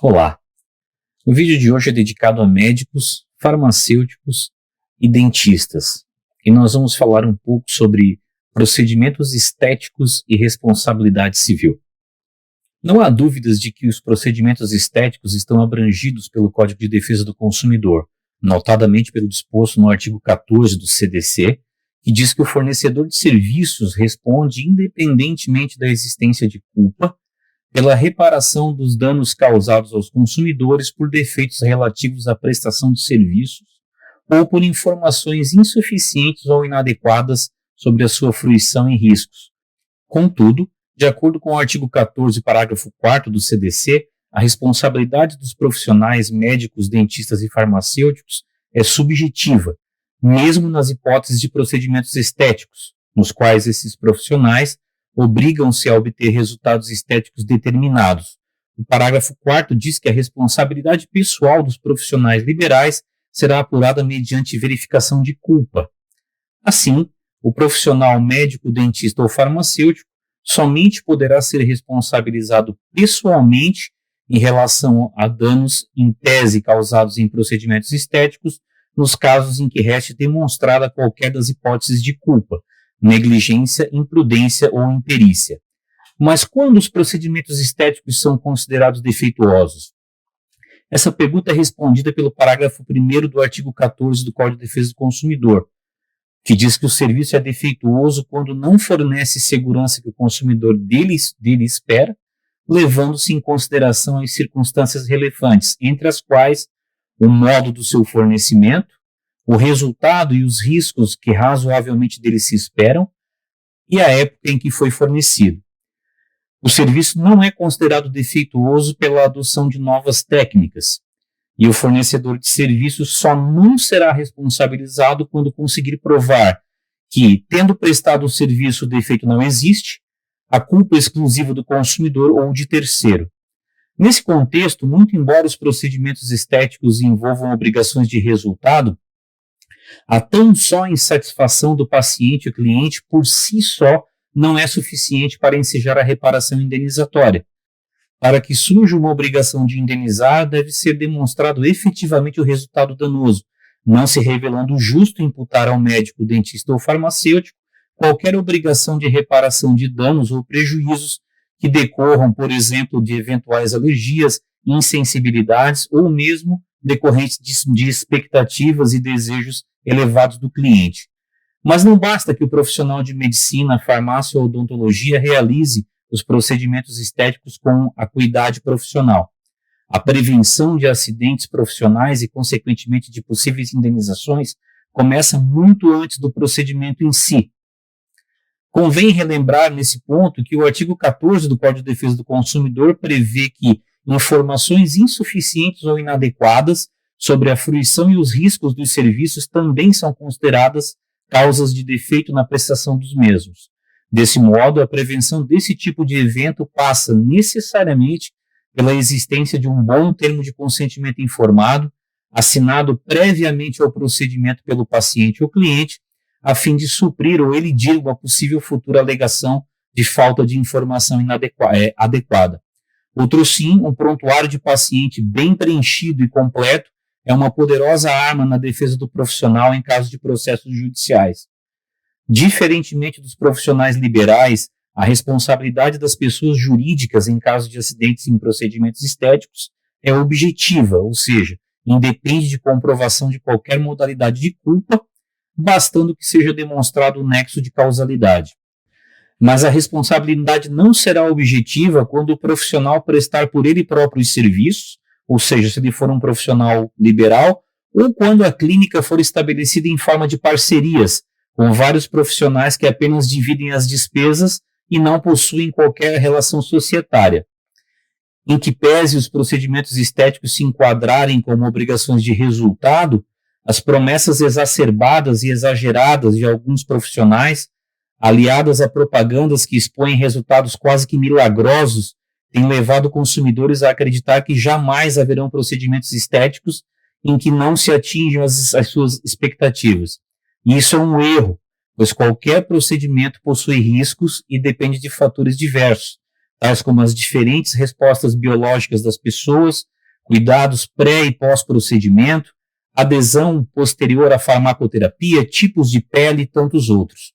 Olá! O vídeo de hoje é dedicado a médicos, farmacêuticos e dentistas. E nós vamos falar um pouco sobre procedimentos estéticos e responsabilidade civil. Não há dúvidas de que os procedimentos estéticos estão abrangidos pelo Código de Defesa do Consumidor, notadamente pelo disposto no artigo 14 do CDC, que diz que o fornecedor de serviços responde independentemente da existência de culpa pela reparação dos danos causados aos consumidores por defeitos relativos à prestação de serviços ou por informações insuficientes ou inadequadas sobre a sua fruição e riscos. Contudo, de acordo com o artigo 14, parágrafo 4º do CDC, a responsabilidade dos profissionais médicos, dentistas e farmacêuticos é subjetiva, mesmo nas hipóteses de procedimentos estéticos, nos quais esses profissionais obrigam-se a obter resultados estéticos determinados. O parágrafo 4º diz que a responsabilidade pessoal dos profissionais liberais será apurada mediante verificação de culpa. Assim, o profissional médico, dentista ou farmacêutico somente poderá ser responsabilizado pessoalmente em relação a danos em tese causados em procedimentos estéticos, nos casos em que reste demonstrada qualquer das hipóteses de culpa, negligência, imprudência ou imperícia. Mas quando os procedimentos estéticos são considerados defeituosos? Essa pergunta é respondida pelo parágrafo 1º do artigo 14 do Código de Defesa do Consumidor, que diz que o serviço é defeituoso quando não fornece segurança que o consumidor dele espera, levando-se em consideração as circunstâncias relevantes, entre as quais o modo do seu fornecimento, o resultado e os riscos que razoavelmente dele se esperam e a época em que foi fornecido. O serviço não é considerado defeituoso pela adoção de novas técnicas e o fornecedor de serviços só não será responsabilizado quando conseguir provar que, tendo prestado o serviço, o defeito não existe, a culpa é exclusiva do consumidor ou de terceiro. Nesse contexto, muito embora os procedimentos estéticos envolvam obrigações de resultado, a tão só insatisfação do paciente ou cliente por si só não é suficiente para ensejar a reparação indenizatória. Para que surja uma obrigação de indenizar, deve ser demonstrado efetivamente o resultado danoso, não se revelando justo imputar ao médico, dentista ou farmacêutico qualquer obrigação de reparação de danos ou prejuízos que decorram, por exemplo, de eventuais alergias, insensibilidades ou mesmo decorrentes de expectativas e desejos elevados do cliente. Mas não basta que o profissional de medicina, farmácia ou odontologia realize os procedimentos estéticos com acuidade profissional. A prevenção de acidentes profissionais e, consequentemente, de possíveis indenizações começa muito antes do procedimento em si. Convém relembrar nesse ponto que o artigo 14 do Código de Defesa do Consumidor prevê que informações insuficientes ou inadequadas sobre a fruição e os riscos dos serviços também são consideradas causas de defeito na prestação dos mesmos. Desse modo, a prevenção desse tipo de evento passa necessariamente pela existência de um bom termo de consentimento informado, assinado previamente ao procedimento pelo paciente ou cliente, a fim de suprir ou elidir uma possível futura alegação de falta de informação adequada. Outro sim, um prontuário de paciente bem preenchido e completo é uma poderosa arma na defesa do profissional em caso de processos judiciais. Diferentemente dos profissionais liberais, a responsabilidade das pessoas jurídicas em caso de acidentes em procedimentos estéticos é objetiva, ou seja, independe de comprovação de qualquer modalidade de culpa, bastando que seja demonstrado o nexo de causalidade. Mas a responsabilidade não será objetiva quando o profissional prestar por ele próprio os serviços, ou seja, se ele for um profissional liberal, ou quando a clínica for estabelecida em forma de parcerias, com vários profissionais que apenas dividem as despesas e não possuem qualquer relação societária. Em que pese os procedimentos estéticos se enquadrarem como obrigações de resultado, as promessas exacerbadas e exageradas de alguns profissionais, aliadas a propagandas que expõem resultados quase que milagrosos, têm levado consumidores a acreditar que jamais haverão procedimentos estéticos em que não se atinjam as suas expectativas. E isso é um erro, pois qualquer procedimento possui riscos e depende de fatores diversos, tais como as diferentes respostas biológicas das pessoas, cuidados pré e pós-procedimento, adesão posterior à farmacoterapia, tipos de pele e tantos outros.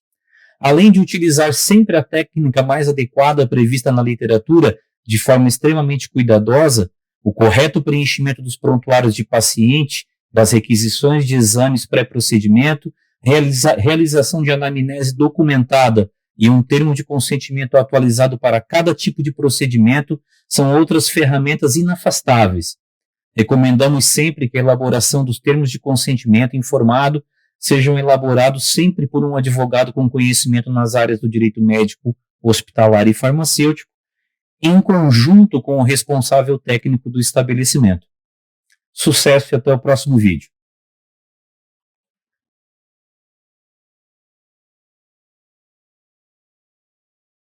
Além de utilizar sempre a técnica mais adequada prevista na literatura de forma extremamente cuidadosa, o correto preenchimento dos prontuários de paciente, das requisições de exames pré-procedimento, realização de anamnese documentada e um termo de consentimento atualizado para cada tipo de procedimento são outras ferramentas inafastáveis. Recomendamos sempre que a elaboração dos termos de consentimento informado sejam elaborados sempre por um advogado com conhecimento nas áreas do direito médico, hospitalar e farmacêutico, em conjunto com o responsável técnico do estabelecimento. Sucesso e até o próximo vídeo.